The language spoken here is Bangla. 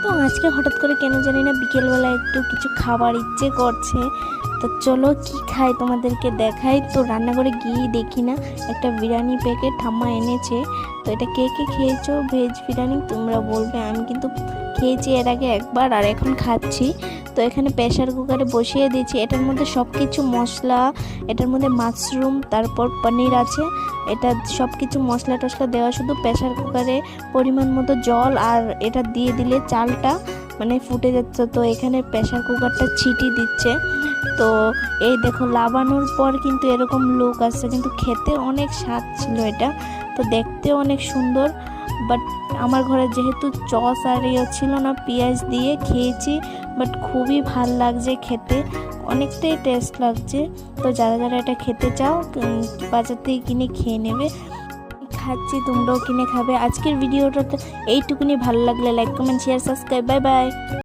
তো আজকে হঠাৎ করে কেন জানি না বিকেলবেলা একটু কিছু খাবার ইচ্ছে করছে। তো চলো কি খাই তোমাদেরকে দেখাই। তো রান্নাঘরে গিয়ে দেখি না একটা বিরিয়ানি প্যাকেট ঠাম্মা এনেছে। তো এটা কে কে খেয়েছো ভেজ বিরিয়ানি তোমরা বলবে। আমি কিন্তু খেয়েছি এর আগে একবার, আর এখন খাচ্ছি। তো এখানে প্রেসার কুকারে বসিয়ে দিয়েছি। এটার মধ্যে সব কিছু মশলা, এটার মধ্যে মাশরুম, তারপর পনির আছে। এটা সব কিছু মশলা টশলা দেওয়া, শুধু প্রেসার কুকারে পরিমাণ মতো জল আর এটা দিয়ে দিলে চালটা মানে ফুটে যাচ্ছে। তো এখানে প্রেসার কুকারটা ছিটি দিচ্ছে। তো এই দেখো লাবানোর পর কিন্তু এরকম লুক আসছে, কিন্তু খেতে অনেক স্বাদ ছিল এটা। তো দেখতেও অনেক সুন্দর, বাট আমার ঘরে যেহেতু চস আর ইয়ে ছিল না, পেঁয়াজ দিয়ে খেয়েছি। বাট খুবই ভাল লাগছে খেতে, অনেকটাই টেস্ট লাগছে। তো যারা যারা এটা খেতে চাও বাজার থেকে কিনে খেয়ে নেবে। খাচ্ছি, তোমরাও কিনে খাবে। আজকের ভিডিওটা এইটুকুনি, ভালো লাগলে like comment share subscribe. Bye bye.